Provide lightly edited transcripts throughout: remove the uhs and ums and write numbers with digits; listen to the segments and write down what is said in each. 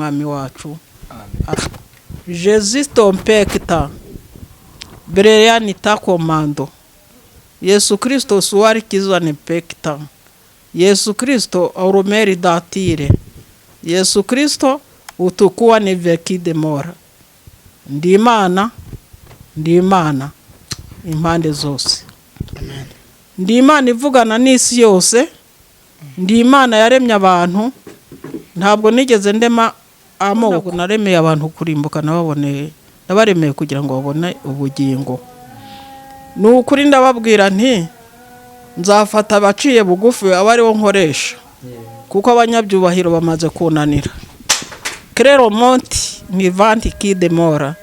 umwami wacu. Jésus ton pecta Breanita komando Yesu Kristo suwari kizane pecta Yesu Kristo auromeri datire Yesu Kristo utukuwa ni veki demora. Ndi Imana impande zose. Amen. Ndi Imana ivugana n'isi yose. Ndi Imana yaremye abantu. Ntabwo nigeze ndema amoko, naremeye abantu kurimbuka nababoneye, nabaremeye kugira ngo babone ubugingo. Nukuri ndababwira nti nzafata abaciye bugufi abari wo nkoresha, kuko abanyabyubahiro bamaze kunanira. Crero monti ni vanti kidemora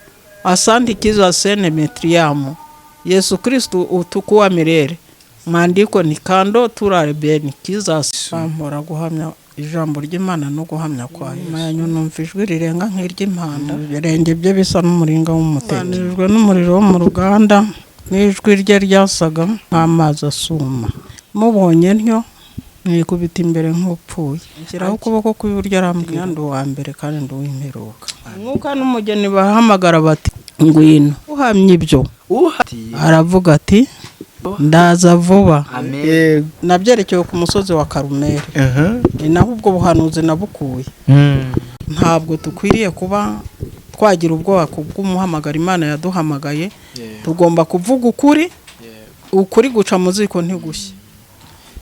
asanti kiza sene metriamo Yesu Kristo utukuwa milele. Maandiko ni kando turare beni kiza sampora guhamya ijambo ry'Imana no guhamya kwayo. Mayanyu numvijwe rirenga nk'iry'impanda, birenge bye bisa n'umuringa w'umuteranijwe n'umuriro wo mu ruganda, n'ijwi rye ryasaga nk'amazi asuma. Mubonye ntyo nikubita imbere nk'upfuye, nshyiraho ukuboko kw'iburyo arambwira ndi uwa mbere kandi ndi uw'imperuka. Mwuka n'umugeni bahamagara bati ngwino. Uhamye ibyo aravuga ati ndaza vuba. Nabyerekeye ku musozi wa Karumeli. Ni naho ubwo buhanuzi nabukuye. Ntabwo tukwiriye kuba twagira ubwoba kubw'umuhamagara Imana yaduhamagaye. Tugomba kuvuga ukuri guca mu ziko ntigushye.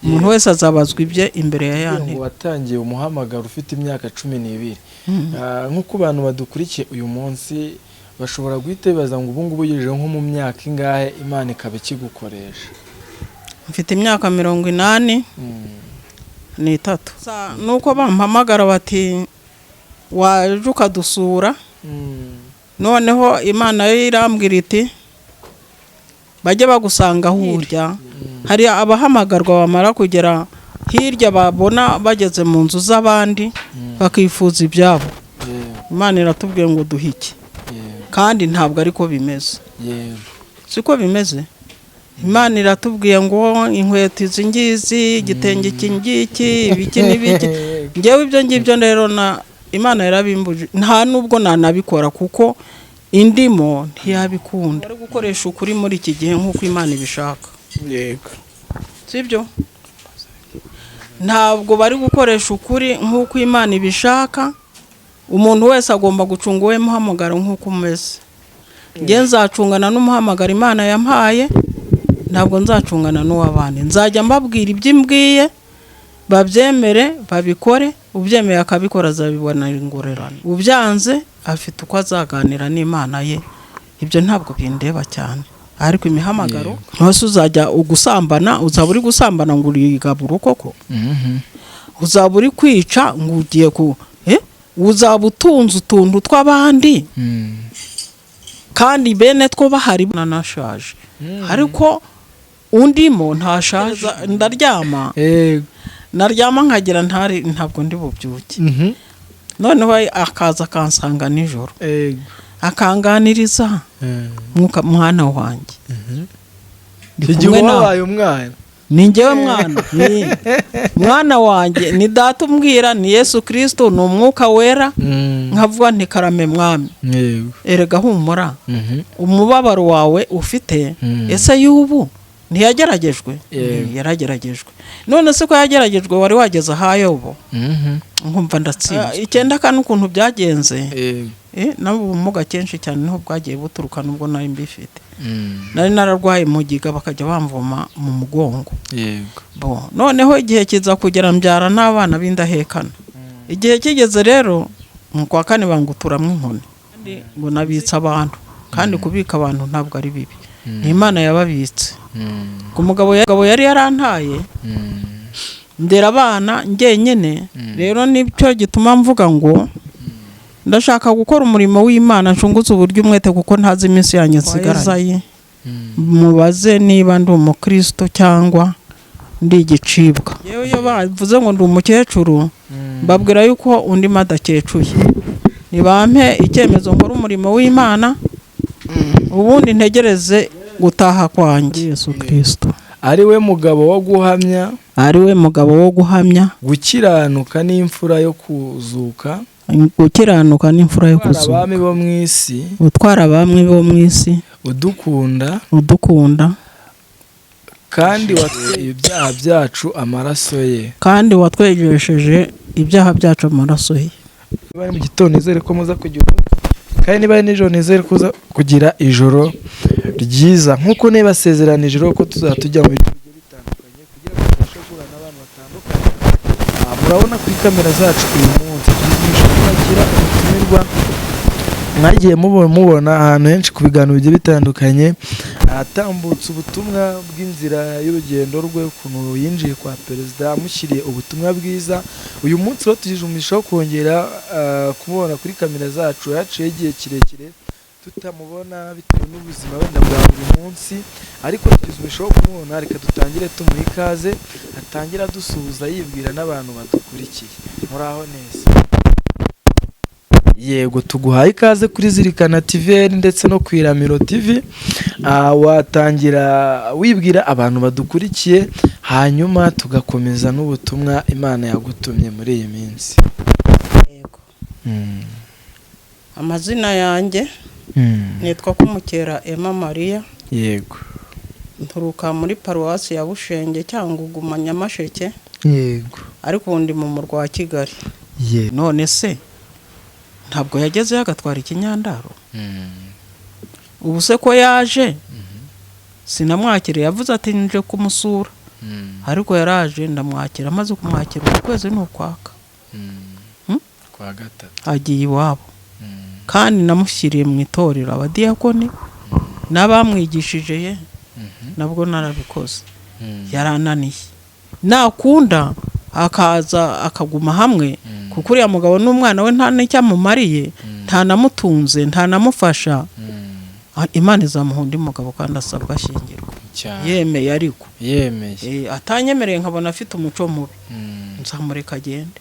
Umuntu wese azabazwa ibye imbere ya yandi. Watangiye umuhamagaro ufite imyaka 12. Nk'uko abantu badukurikiye uyu munsi bashobora guhita bibaza ngo ubu ngubu yejeje nko mu myaka ingahe Imana ikaba ikigukoresha? Mfite imyaka 83. Nuko bampamagara bati waje ukadusura. Noneho Imana yo irambwira iti bajye bagusanga hurya. Hari abahamagarwa bamara kugera hirya babona bageze mu nzu z'abandi bakifuza ibyabo. Imana iratubwiye ngo duhike. Kandi ntabwo ariko bimeze. Siko bimeze. Imana iratubwiye ngo inkweto izingizi, igitenge kingiki, ibiki n'ibiki. Ngewe ibyo ngibyo rero na Imana yarabimbuje. Nta nubwo nanabikora kuko indimo ntiyabikunda. Ari gukoresha ukuri muri iki gihe nk'uko Imana ibishaka. Yego. Sibyo? Ntabwo bari gukoresha ukuri nk'uko Imana ibishaka. Umuntu wese agomba gucunga uwe muhamagaro nk'uko umeze. Nge nzacungana n'umuhamagaro Imana yampaye, ntabwo nzacungana n'uwabandi. Nzajya mbabwira iby'imbwiye, babyemere, babikore, ubyemeye akabikora azabibona ingorerano. Ubyanze afite uko azaganira n'Imana ye. Ibyo ntabwo bindeba cyane. Ariko imihamagaro hose uzajya ugusambana, uzaba uri gusambana ngo urigabura koko. Uzaba uri kwica ngo ugiye ku uzaba utunze utuntu tw'abandi. Kandi bene two bahari nanashaje. Ariko undimo ntashaje. Ndaryama. Naryama nkagira ntabwo ndi bubyuke. Noneho akaza kansanga nijoro. Akanganiriza mwana wanjye. Ndikumwe nawe umwana. Ni ngewe mwana. Mwana wanjye ni data umbwira ni Yesu Kristo ni umwuka wera. Nkavuga nti karame mwami. Erega humura. Umubabaro wawe ufite ese y'ubu ntiyageragejwe? Yarageragejwe. None se ko yageragejwe wari wageza hayobo? Nkumva ndatsinze. Icyenda kandi ukuntu byagenze. Nabo ubumuga kenshi cyane niho bwagiye buturuka nubwo nari mbifite. Nari nararwaye mugiga bakajya bamvoma mu mugongo. Yego. Noneho igihe kiza kugera mbyara n'abana b'indahekana. Igihe kigeze rero kwa kane banguturamwe inkoni. Kandi ngo nabitsa abantu. Kandi kubika abantu ntabwo ari bibi. Ni Imana yababitse. Ku mugabo yari yarantaye. Ndera abana ngenyene. Rero nibyo gituma mvuga ngo ndashaka gukora umurimo w'Imana nshunguza uburyo umwete kuko ntazi iminsi yanjye nsigaranye. Mubaze niba ndi umukristo cyangwa ndi igicibwa. Yewe yo bavuze ngo ndi umukecuru babwira yuko undi madakecuye. Nibampe icyemezo nkora umurimo w'Imana ubundi ntegereze gutaha kwanjye. Yesu Kristo ari we mugabo wo guhamya, ari we mugabo wo guhamya, gukiranuka n'imfura yo kuzuka, gukiranuka n'imfura yo gutwara kuzuka, abami bo mu isi, gutwara abami bo mu isi, udukunda kandi watweye ibyaha byacu amaraso ye, kandi watwejesheje ibyaha byacu amaraso ye. niba ari mu gitondo nizere ko muza kugira kandi niba ari nijoro nizere ko uza kugira ijoro ryiza, nk'uko nibasezeranije ko tuzatujya mu bice bigiye bitandukanye kugira ngo tubashe guhura n'abantu batandukanye. Murabona kuri kamera zacu uyu munsi twigisha kwakira umutumirwa mwagiye mubona ahantu henshi ku biganiro bigiye bitandukanye, ahatambutse ubutumwa bw'inzira y'urugendo rwe, ukuntu yinjiye kwa perezida amushyiriye ubutumwa bwiza. Uyu munsi rero tugije umugisha wo kongera kumubona kuri kamera zacu, yaciye igihe kirekire tutamubona bitewe n'ubuzima wenda bwa buri munsi, ariko tugize umugisha wo kumubona. Reka dutangire tumuha ikaze, atangira dusuhuza yibwira n'abantu badukurikiye. Muraho neza? Yego, tuguhaye ikaze kuri Zirikana TV ndetse no ku Iramiro TV. Watangira wibwira abantu badukurikiye, hanyuma tugakomeza n'ubutumwa Imana yagutumye muri iyi minsi. Yego. Amazina yanjye nitwa Kumukera Emma Maria. Yego. Nturuka muri paruwasi ya Bushenge cyangwa Uguma Nyamasheke. Yego. Ariko undi mu murwa wa Kigali. Yego. None se ntabwo yagezeyo agatwara ikinyandaro? Ubu se ko yaje sinamwakiriye, yavuze ati nje kumusura, ariko yaraje ndamwakira, amaze kumwakira ukwezi n'ukwaka kwa gatatu agiye iwabo. Kandi namushyiriye mu itorero abadiyakoni n'abamwigishije ye, nabwo narabikoze. Yarananiye, nakunda akaza akaguma hamwe, kuko uriya mugabo n'umwana we nta n'icyo amumariye, nta namutunze, nta namufasha. Imana izamuha undi mugabo kandi asabwa ashyingirwa. Yemeye, ariko atanyemereye nkabona afite umuco mubi, nzamureka agende.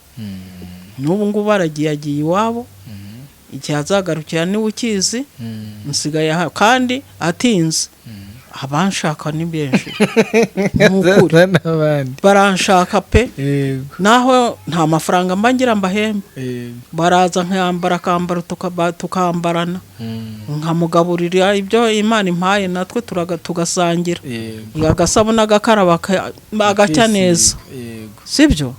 N'ubu ngubu agiye iwabo, igihe azagarukira niwe ukizi. Nsigaye kandi atinze, abanshaka ni benshi baranshaka pe, naho nta mafaranga mba ngira mbahemba. Baraza nkambara tukambarana, nkamugaburira ibyo Imana impaye, natwe tugasangira, agasabuna agakaraba agacya neza, sibyo?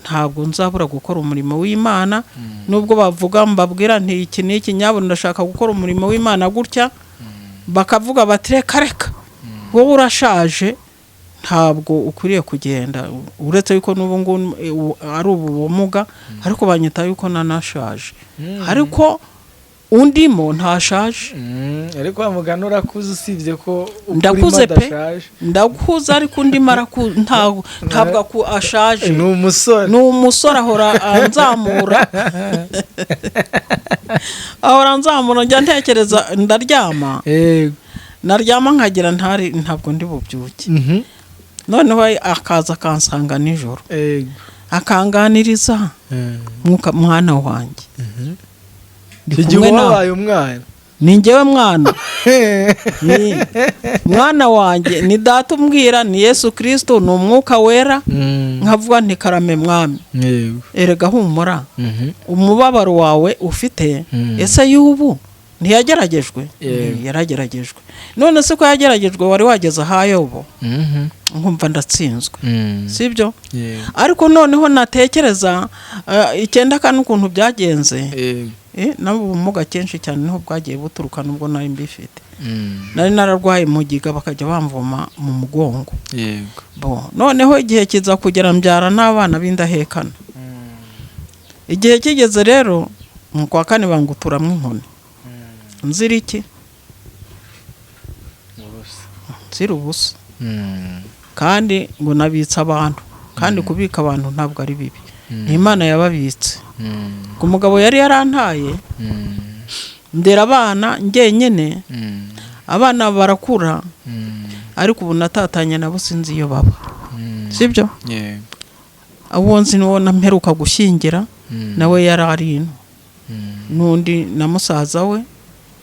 Ntabwo nzabura gukora umurimo w'Imana, nubwo bavuga mbabwira nti iki n'iki, nyabona ndashaka gukora umurimo w'Imana gutya, bakavuga bati reka wowe urashaje, ntabwo ukwiriye kugenda. Uretse yuko n'ubu ngubu ari ubumuga, ariko banyita yuko nanashaje, ariko undimo ntashaje. Ariko bamugana urakuze, usibye ko ndakuze pe, ndakuze, ariko undimo ntabwo ashaje. Ni umusore ahora anzamura ahora nzamura. Njya ntekereza ndaryama, naryama nkagira ntabwo ndi bubyuke. Noneho akaza akansanga nijoro, akanganiriza, mwana wanjye, igihe wabaye umwana, ni njyewe mwana. Mwana wanjye ni data umbwira, ni Yesu Kristo, ni umwuka wera. Nkavuga nti karame mwami, erega humura, umubabaro wawe ufite, ese y'ubu ntiyageragejwe? Yarageragejwe. None se ko yageragejwe wari wageze ahayobo? Nkumva ndatsinzwe, sibyo? Ariko noneho natekereza icyenda kandi ukuntu byagenze, nabo ubumuga kenshi cyane niho bwagiye buturuka, nubwo nari mbifite. Nari nararwaye mugiga, bakajya bamvoma mu mugongo. Noneho igihe kiza kugera mbyara n'abana b'indahekana. Igihe kigeze rero mu kwa kane banguturamo inkoni. Nzira iki? Nzira ubusa. Kandi ngo nabitsa abantu, kandi kubika abantu ntabwo ari bibi, ni Imana yababitse. Ku mugabo yari yarantaye, ndera abana njyenyine, abana barakura, ariko ubu natatanye nabo sinzi iyo baba, sibyo? Abo nzi nubona mperuka gushyingira, nawe yari ari ino. N'undi na musaza we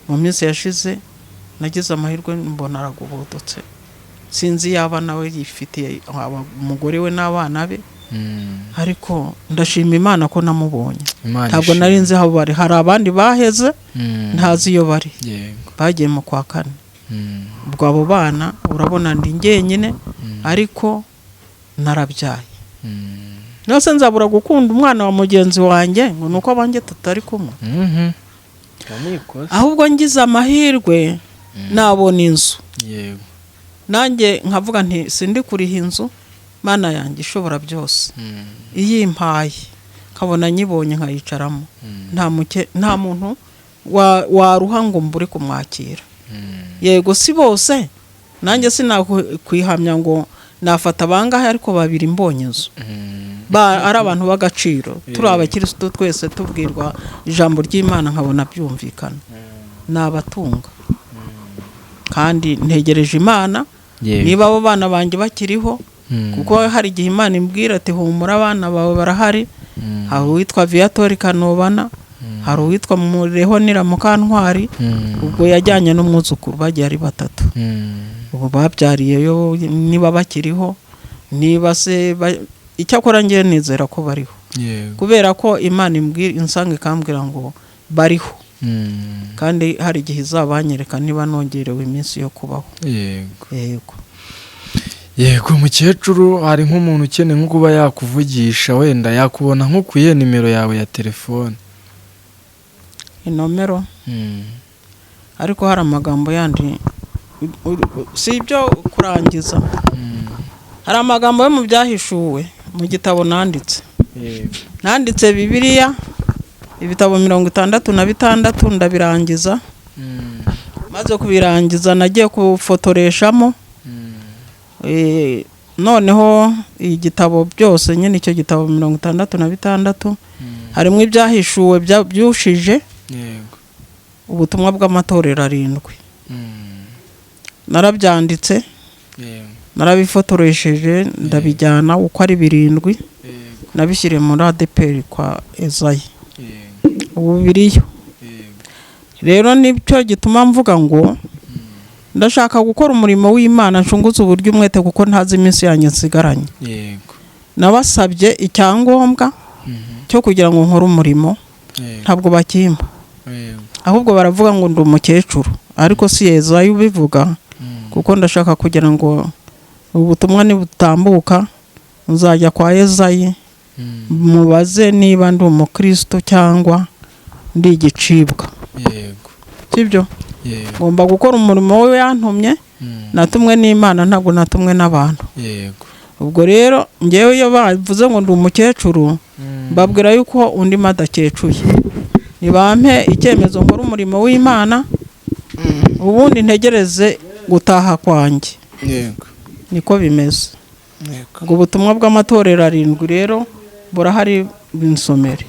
mu minsi yashize nagize amahirwe mbona aragobotse, sinzi yaba nawe yifitiye umugore we n'abana be, ariko ndashima Imana ko namubonye. Imana Ntabwo ishimwe. nari nzi aho bari, hari abandi baheze ntazi iyo bari, Yego. bagiye mu kwa kane. Ubwo abo bana urabona ndi njyenyine, ariko narabyaye. Nose nzabura gukunda umwana wa mugenzi wanjye ngo nuko abanjye tutari kumwe. Ahubwo ngize amahirwe nabona inzu. Yego. Nanjye nkavuga nti sindi kuriha inzu, Mana yanjye ishobora byose. Iyimpaye nkabona nyibonye nkayicaramo. Nta muntu waruha ngo mbure kumwakira. Yego si bose, nanjye sinakwihamya ngo nafata bangahe, ariko babiri mbonye inzu. Ari abantu b'agaciro, turi abakirisitu twese tubwirwa ijambo ry'Imana nkabona byumvikana. Nabatunga kandi ntegereje Imana. Niba abo bana banjye bakiriho, kuko hari igihe Imana imbwira ati humura abana bawe barahari. Hari uwitwa Viatori Kanobana, hari uwitwa Murehonira Mukantwari, ubwo yajyanye n'umwuzukuru bagiye ari 3. Ubu babyariyeyo, niba bakiriho, niba se icyakora ngiye nizera ko bariho. Kubera ko Imana insanga ikambwira ngo bariho. Kandi hari igihe izabanyereka niba nongerewe iminsi yo kubaho. Yego. Yego mukecuru, hari nk'umuntu ukeneye nko kuba yakuvugisha, wenda yakubona nko kuye nimero yawe ya telefone. Inomero? Ariko hari amagambo yandi si ibyo kurangiza. Hari amagambo yo mu byahishuwe mu gitabo nanditse. Nanditse Bibiliya ibitabo 66 ndabirangiza. Maze kubirangiza nagiye kufotoreshamo. Noneho igitabo byose nyine icyo gitabo 66 harimo ibyahishuwe byushije ubutumwa bw'amatorero 7. Narabyanditse, narabifotoresheje, ndabijyana uko ari 7, nabishyire muri ADPR kwa Ezayi. Ubu biriyo. Rero nicyo gituma mvuga ngo ndashaka gukora umurimo w'Imana, nshunguza uburyo umwete kuko ntazi iminsi yanjye nsigaranye. Nabasabye icyangombwa cyo kugira ngo nkore umurimo, ntabwo bakimba. Ahubwo baravuga ngo ndi umukecuru, ariko si Ezayi ubivuga, kuko ndashaka kugira ngo ubutumwa nibutambuka nzajya kwa Ezayi mubaze niba ndi umukristo cyangwa ndi igicibwa. Sibyo? Ngomba gukora umurimo we yantumye, natumwe n'Imana, ntabwo natumwe n'abantu. Ubwo rero ngewe iyo bavuze ngo ndi umukecuru, babwira yuko undi madakecuye. Nibampe icyemezo nkora umurimo w'Imana, ubundi ntegereze gutaha kwanjye. Niko bimeze. Ubwo ubutumwa bw'amatorero 7 rero burahari, binsomere.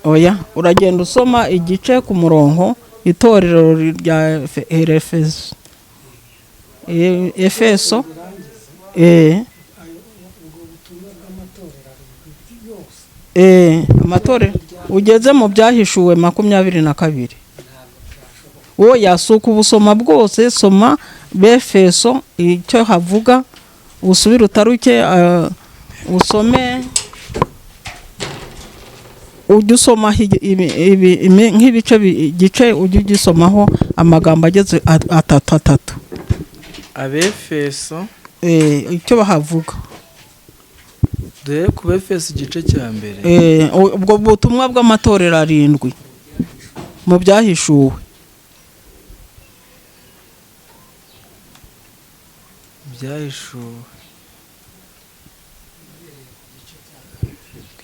Oya, uragenda usoma igice ku murongo, itorero rya Efeso. Amatorero ugeze mu byahishuwe 22. Oya, suka ubusoma bwose, soma Befeso icyo havuga, usubire utaruke usome, ujye usoma nk'ibice igice, ujye ugisomaho amagambo ageze 3. Abefeso icyo bahavuga. Dore ku Befeso igice cya mbere. Ubwo butumwa bw'amatorero 7 mu byahishuwe.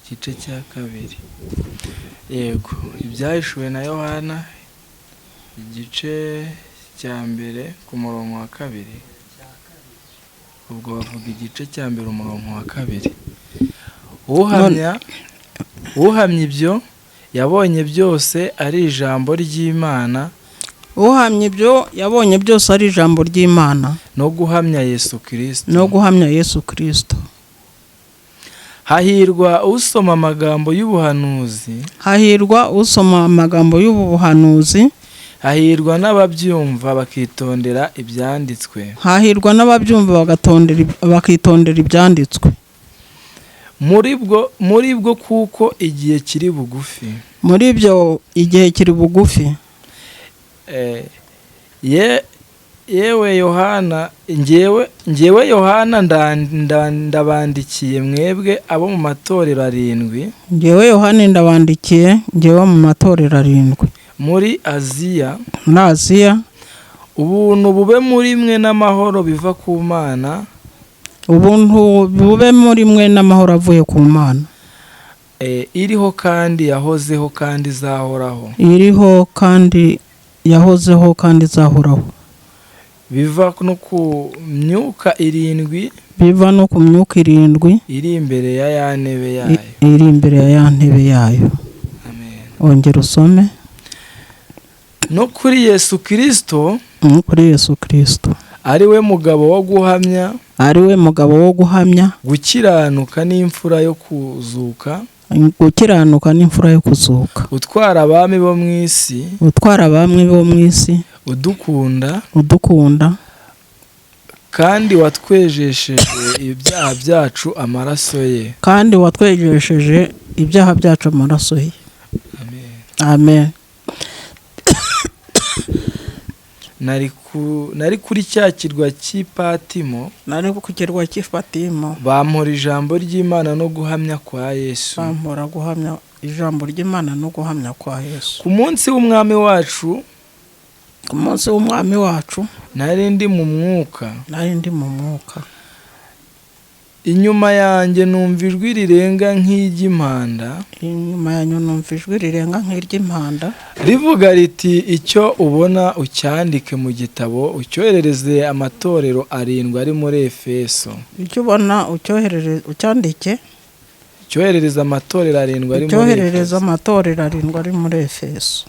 Igice cya 2. Yego, ibyahishuwe na Yohana igice cya mbere ku murongo wa 2. Ubwo bavuga igice cya mbere umurongo wa 2. Uhamya ibyo yabonye byose ari ijambo ry'Imana. Uhamya ibyo yabonye byose ari ijambo ry'Imana, no guhamya Yesu Kristo. Hahirwa usoma amagambo y'ubuhanuzi. hahirwa n'ababyumva bakitondera ibyanditswe. hahirwa n'ababyumva bakitondera ibyanditswe. muri bwo kuko igihe kiri bugufi. muri byo igihe kiri bugufi. yewe Yohana, njyewe Yohana ndabandikiye mwebwe abo mu matorero 7. njyewe Yohana ndabandikiye njyewe mu matorero 7 muri Aziya. ubuntu bube muri mwe n'amahoro biva ku Mana. ubuntu bube muri mwe n'amahoro avuye ku Mana. iriho kandi yahozeho kandi izahoraho. iriho kandi yahozeho kandi izahoraho. biva no ku myuka 7. biva no ku myuka 7 iri imbere ya ya ntebe yayo. iri imbere ya ya ntebe yayo. Amen. ongera usome. no kuri Yesu Kristo. kuri Yesu Kristo. ari we mugabo wo guhamya. ari we mugabo wo guhamya. gukiranuka n'imfura yo kuzuka. gukiranuka n'imfura yo kuzuka. utwara abami bo mu isi. utwara abami bo mu isi. udukunda. kandi watwejesheje ibyaha byacu amaraso ye. kandi watwejesheje ibyaha byacu amaraso ye. Amen. Amen. nari kuri cya kirwa cy'Ipatimo. nari ku kirwa cy'Ipatimo. bampora ijambo ry'Imana no guhamya kwa Yesu. bampora guhamya ijambo ry'Imana no guhamya kwa Yesu. ku munsi w'umwami wacu. ku munsi w'umwami wacu. nari ndi mu mwuka. inyuma yanjye numva ijwi rirenga nk'iry'impanda. rivuga riti icyo ubona ucyandike mu gitabo ucyoherereze amatorero 7 ari muri Efeso. icyo ubona ucyandike. cyoherereza amatorero 7 ari muri Efeso. cyoherereza amatorero 7 ari muri Efeso.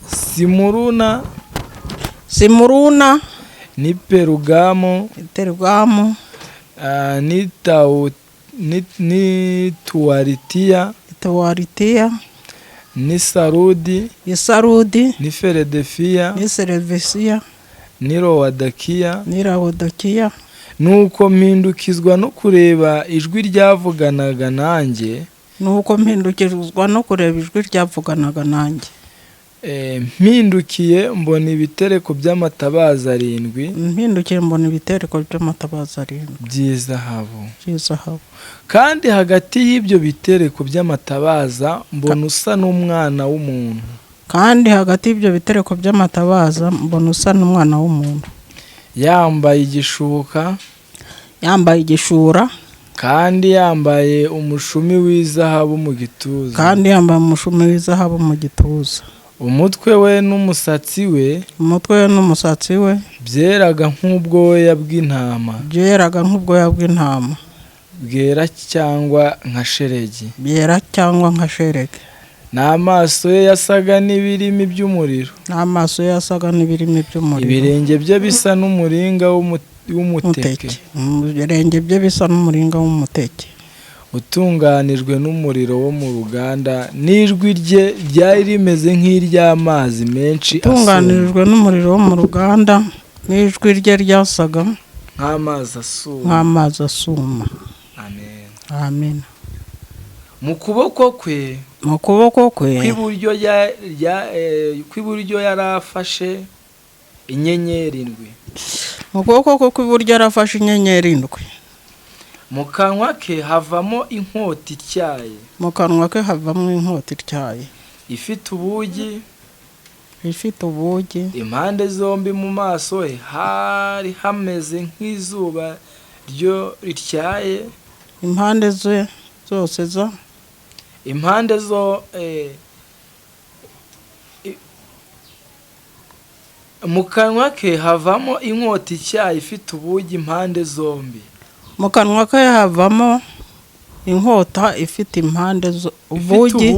Simuruna. ni Perugamo. ni Tuwaritiya. ni Sarudi. ni Filadefiya. ni Lawodikiya. nuko mpindukizwa no kureba ijwi ryavuganaga nanjye. mpindukiye mbona ibitereko by'amatabaza 7 by'izahabu. kandi hagati y'ibyo bitereko by'amatabaza mbona usa n'umwana w'umuntu. yambaye igishura. kandi yambaye umushumi w'izahabu mu gituza. umutwe we n'umusatsi we byeraga nk'ubwoya bw'intama. bwera cyangwa nka sheregi. n'amaso ye yasaga n'ibirimi by'umuriro. ibirenge bye bisa n'umuringa w'umuteke. utunganijwe n'umuriro wo mu ruganda. n'ijwi rye ryari rimeze nk'iry'amazi menshi n'ijwi rye ryasaga nk'amazi asuma. Amen. mu kuboko kwe kw'iburyo yari afashe inyenyeri 7. mu kanwa ke havamo inkota ityaye. ifite ubugi. impande zombi mu maso he hari hameze nk'izuba ryo rityaye. mu kanwa ke havamo inkota ityaye ifite ubugi impande zombi. mu kanwa ke havamo inkota ifite ubugi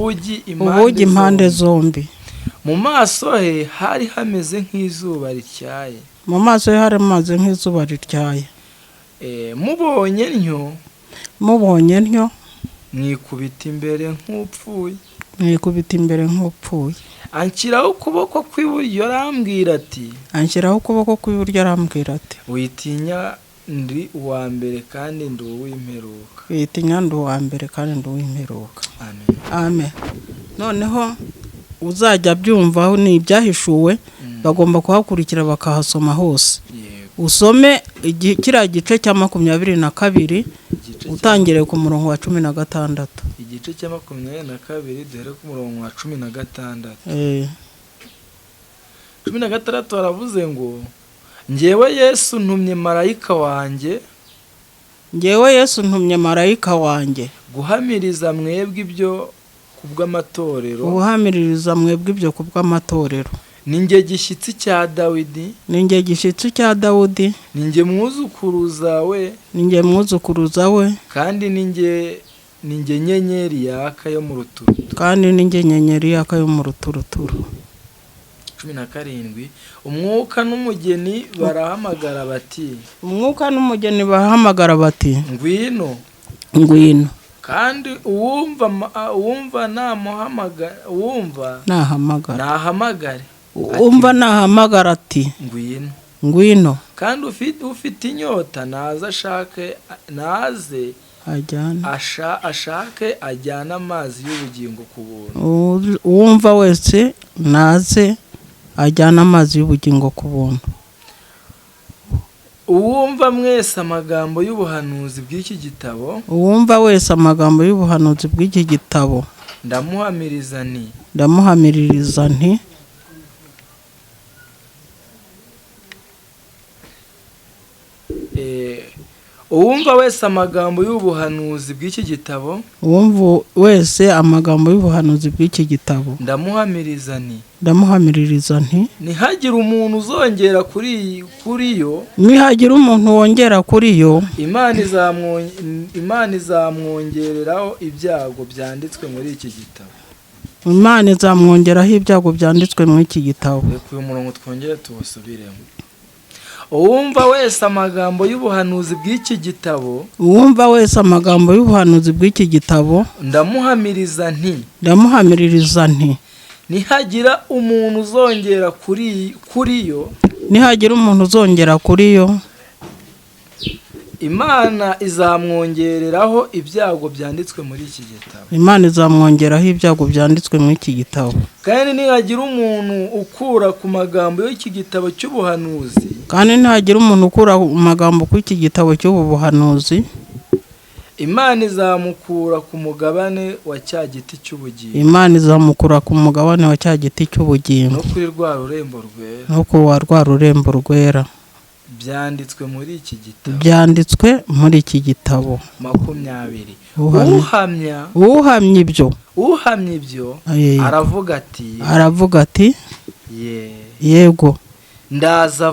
impande zombi. mu maso he hari hameze nk'izuba rityaye. mubonye ntyo mwikubita imbere nk'upfuye. anshyiraho ukuboko kw'iburyo arambwira ati witinya ndi uwa mbere kandi ndi uw'imperuka. Amen. Noneho uzajya abyumva ni ibyahishuwe bagomba kuhakurikira bakahasoma hose. Usome kiriya gice cya 22 utangire ku murongo wa 16. Igice cya 22 duhere ku murongo wa 16. 16 aravuze ngo njyewe Yesu ntumye marayika wanjye guhamiriza mwebwe ibyo kubw'amatorero. Ninjye gishyitsi cya Dawidi, ninjye mwuzukuruza we, kandi ninjye nyenyeri yaka yo mu ruturuturu. 17 umwuka n'umugeni barahamagara bati ngwino. Kandi uwumva nahamagara ati ngwino. Kandi ufite inyota naze ashake ajyana amazi y'ubugingo ku buntu. Uwumva wese naze ajyana amazi y'ubugingo ku buntu. Uwumva mwese amagambo y'ubuhanuzi bw'iki gitabo, ndamuhamiririza nti uwumva wese amagambo y'ubuhanuzi bw'iki gitabo, ndamuhamiririza nti ntihagire umuntu uzongera kuri yo, Imana izamwongereraho ibyago byanditswe muri iki gitabo. Reka uyu murongo twongere tuwusubiremo. Uwumva wese amagambo y'ubuhanuzi bw'iki gitabo, ndamuhamiririza nti nihagira umuntu uzongera kuri yo, Imana izamwongereraho ibyago byanditswe muri iki gitabo. Kandi nihagira umuntu ukura ku magambo y'iki gitabo cy'ubuhanuzi, Imana izamukura ku mugabane wa cya giti cy'ubugingo, no kuri rwa rurembo rwera. Byanditswe muri iki gitabo. 20 uhamya ibyo aravuga ati yego, ndaza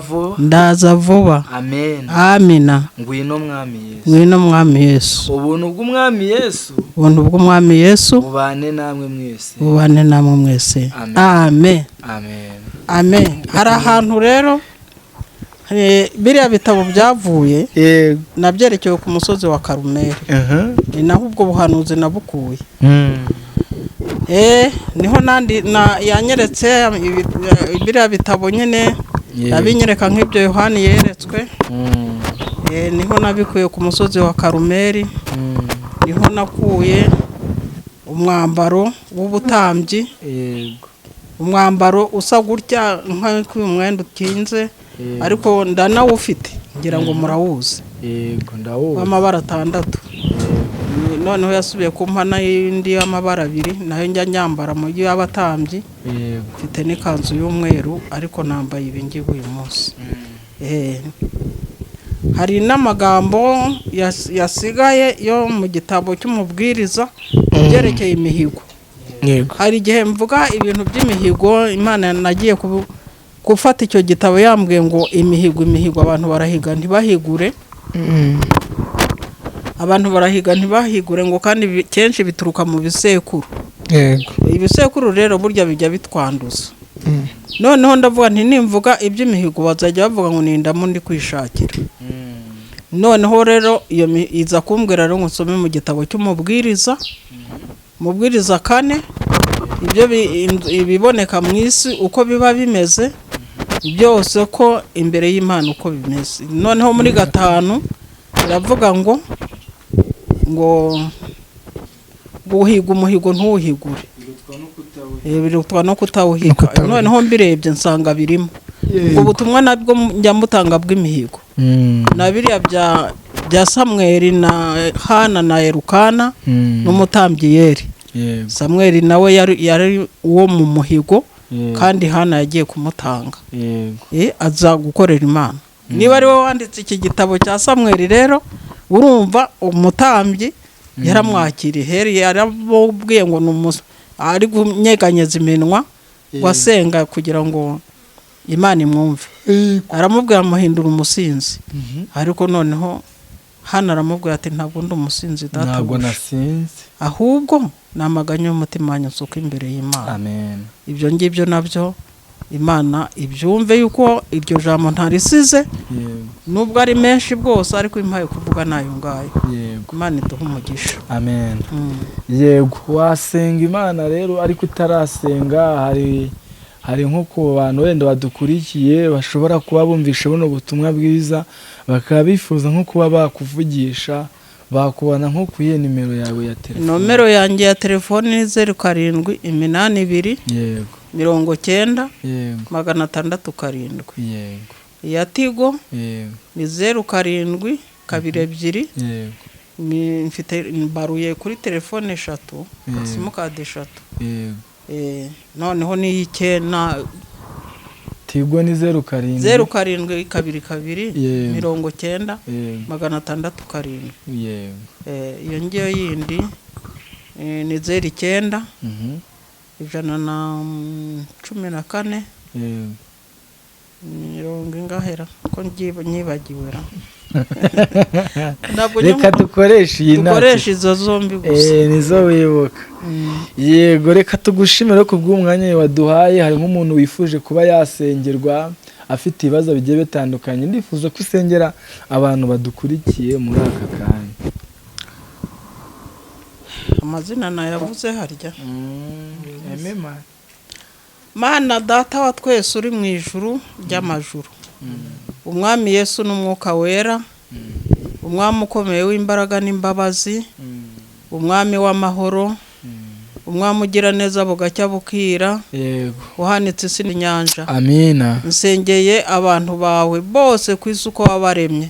vuba. Amina. Ngwino mwami Yesu. Ubuntu bw'umwami Yesu bubane namwe mwese. Amen. Hari ahantu rero biriya bitabo byavuye nabyerekewe ku musozi wa Karumeli. Ni naho ubwo buhanuzi nabukuye. Niho nandi yanyeretse biriya bitabo nyine abinyereka nk'ibyo Yohani yeretswe. Niho nabikuye ku musozi wa Karumeli. Niho nakuye umwambaro w'ubutambyi, umwambaro usa gutya nk'uyu mwenda utinze, ariko ndanawufite ngira ngo murawuzi. Amabara 6. Noneho yasubiye ku mpana y'indi y'amabara 2, nayo njya nyambara mu gihe y'abatambyi. Mfite n'ikanzu y'umweru, ariko nambaye ibingibi uyu munsi. Hari n'amagambo yasigaye yo mu gitabo cy'umubwiriza byerekeye imihigo. Hari igihe mvuga ibintu by'imihigo, Imana nagiye gufata icyo gitabo yambwiye ngo imihigo abantu barahiga ntibahigure. Ngo kandi kenshi bituruka mu bisekuru. Ibisekuru rero burya bijya bitwanduza. Noneho ndavuga nti nimvuga iby'imihigo bazajya bavuga ngo nindamu ndi kwishakira. Noneho rero iyo iza kumbwira rero ngo nsome mu gitabo cy'umubwiriza, Mubwiriza 4 ibyo ibiboneka mu isi uko biba bimeze byose ko imbere y'Imana uko bimeze. Noneho muri 5 biravuga ngo guhiga umuhigo ntuwuhigure, birutwa no kutawuhiga. Noneho mbirebye nsanga birimo ubwo butumwa nabwo njya mutanga bw'imihigo na biriya bya Samweli na Hana na Elukana n'umutambyi Yeri. Samweli nawe yari uwo mu muhigo kandi Hana yagiye kumutanga aza gukorera Imana. Niba ari we wanditse iki gitabo cya Samweli rero urumva umutambyi yaramwakiriye. Heri yaramubwiye ngo ari kunyeganyeza iminwa wasenga kugira ngo Imana imwumve. Aramubwira muhindura umusinzi. Ariko noneho Hana aramubwira ati ntabwo ndi umusinzi data, ntabwo nasinze, ahubwo namaganya umutima wanjye nsuka imbere y'Imana. Amen. Ibyo ngibyo nabyo Imana ibyumve yuko iryo jambo ntarisize nubwo ari menshi bwose, ariko impaye kuvuga nayo ngayo. Imana iduha umugisha. Amen. Yego, wasenga Imana rero ariko utarasenga, hari nko ku bantu wenda badukurikiye bashobora kuba bumvisha buno butumwa bwiza bakaba bifuza nko kuba bakuvugisha, bakubona nko kuye nimero yawe ya telefone. Nomero yanjye ya telefone ni 0782 yego 90 yego 607. yego iya Tigo yego ni 07 22 yego mfite baruye kuri telefone 3 simukadi 3. yego noneho ni ikena Tigo ni 07 22 90 607. yego iyo ngiyo yindi ni 09 114 mirongo ingahera ko nyibagiwe ra. Reka dukoresha iyi dukoresha izo zombi gusa nizo wibuka. Yego, reka tugushimire ku bw'umwanya waduhaye. Hari nk'umuntu wifuje kuba yasengerwa afite ibibazo bigiye bitandukanye, ndifuza ko usengera abantu badukurikiye muri aka kanya. Amazina nayavuze harya. Mana data wa twese uri mu ijuru ry'amajuru, umwami Yesu n'umwuka wera, umwami ukomeye w'imbaraga n'imbabazi, umwami w'amahoro, umwami ugira neza bugacya bukira, uhanitse isi n'inyanja. Amina. Nsengeye abantu bawe bose ku isi uko wabaremye,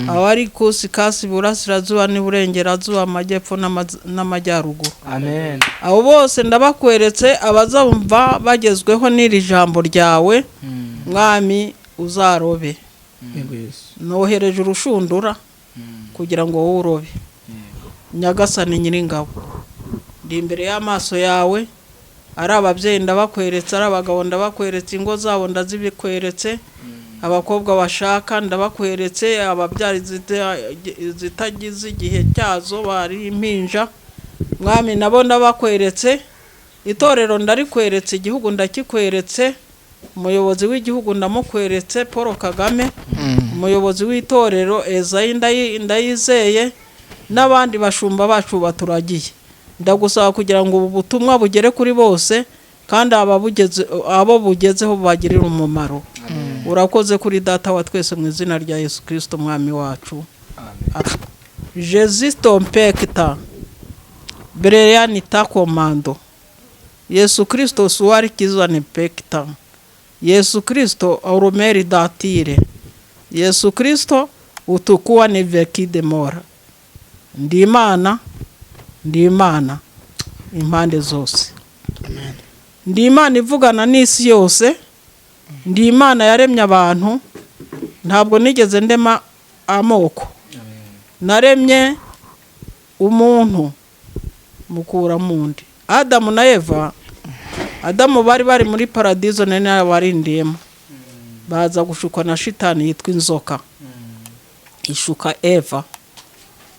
abari kusi kasi burasirazuba n'iburengerazuba, amajyepfo n'amajyaruguru. Amen. Abo bose ndabakweretse abazumva bagezweho n'iri jambo ryawe, mwami uzarobe. Nohereje urushundura kugira ngo wowe urobe. Nyagasani Nyiringabo, ndi imbere y'amaso yawe, ari ababyeyi ndabakweretse, ari abagabo ndabakweretse, ingo zabo ndazibikweretse, abakobwa bashaka ndabakweretse, ababyari zitagize igihe cyazo bari impinja, mwami nabo ndabakweretse, itorero ndarikweretse, igihugu ndakikweretse, umuyobozi w'igihugu ndamukweretse Paul Kagame, umuyobozi w'itorero Ezayi ndayizeye, n'abandi bashumba bacu baturagiye. Ndagusaba kugira ngo ubu butumwa bugere kuri bose, kandi abo bugezeho bagirira umumaro. Urakoze kuri data wa twese mu izina rya Yesu Kristo mwami wacu. Amen. Jesus tompekta Breyani takomando. Yesu Kristo suwari kizane pekta. Yesu Kristo aurumeri datire. Yesu Kristo utukuwa ni vekide mora. Ndi Imana impande zose. Amen. Ndi Imana ivugana n'isi yose. Ndi Imana yaremye abantu, ntabwo nigeze ndema amoko. Naremye umuntu mukura mundi. Adamu na Eva, Adamu bari muri paradizo, nene barindiyemo, baza gushukwa na shitani yitwa inzoka, ishuka Eva.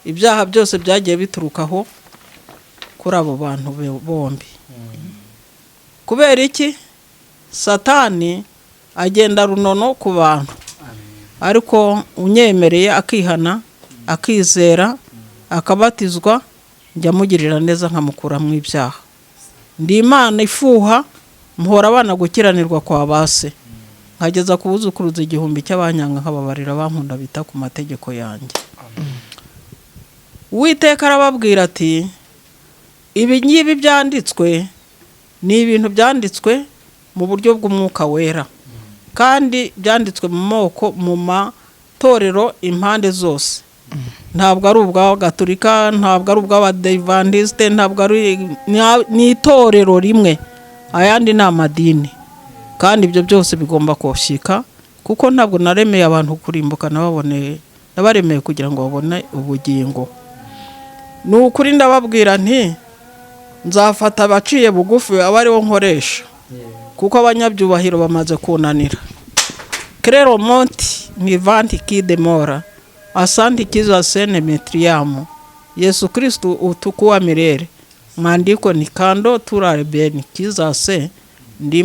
Ibyaha byose byagiye biturukaho kuri abo bantu bombi. Kubera iki? Satani agenda runono ku bantu, ariko unyemereye akihana, akizera, akabatizwa, njya mugirira neza nkamukura mu ibyaha. ndi Imana ifuha muhora abana gukiranirwa kwa base nkageza ku buzukuruza igihumbi cy'abanyanga nkababarira bankunda bita ku mategeko yanjye. Uwiteka arababwira ati ibi ngibi byanditswe ni ibintu byanditswe mu buryo bw'umwuka wera kandi byanditswe mu moko mu matorero impande zose. Ntabwo ari ubwa Gatolika, ntabwo ari ubw'Abadivantiste, ntabwo ari ni itorero rimwe, ayandi ni amadini. Kandi ibyo byose bigomba koshyika kuko ntabwo naremeye abantu kurimbuka, nabaremeye kugira ngo babone ubugingo. Ni ukuri ndababwira nti nzafata abaciye bugufi aba aribo nkoresha kuko abanyabyubahiro bamaze kunanira. Crero monti mivanti kidemora asanti kiza sene metriamu Yesu Kristo utukuwa milele. Maandiko ni kando turare beni kiza se ndi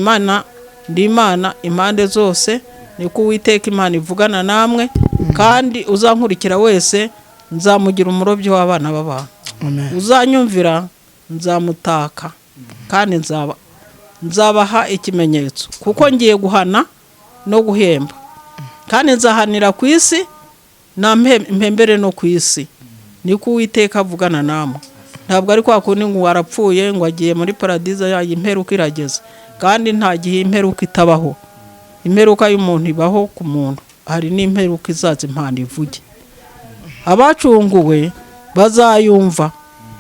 Imana impande zose, niko Uwiteka Imana ivugana namwe kandi uzankurikira wese nzamugira umurobyi w'abana b'abantu. Uzanyumvira nzamutaka kandi nzabaha ikimenyetso kuko ngiye guhana no guhemba kandi nzahanira ku isi na mpembere no ku isi, niko Uwiteka avugana namwe. Ntabwo ari kwa kundi ngo warapfuye ngo agiye muri paradizo yayo imperuka irageze, kandi nta gihe imperuka itabaho. Imperuka y'umuntu ibaho ku muntu, hari n'imperuka izaza impanda ivuge. Abacunguwe bazayumva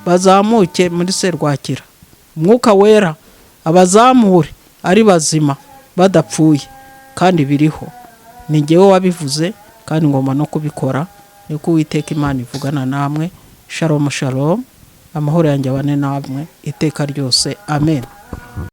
bazamuke muri serwakira, umwuka wera abazamure ari bazima badapfuye kandi biriho. Ni jyewe wabivuze kandi ngomba no kubikora, niko Uwiteka Imana ivugana namwe. Shalom shalom, amahoro yanjye abane namwe iteka ryose. Amen.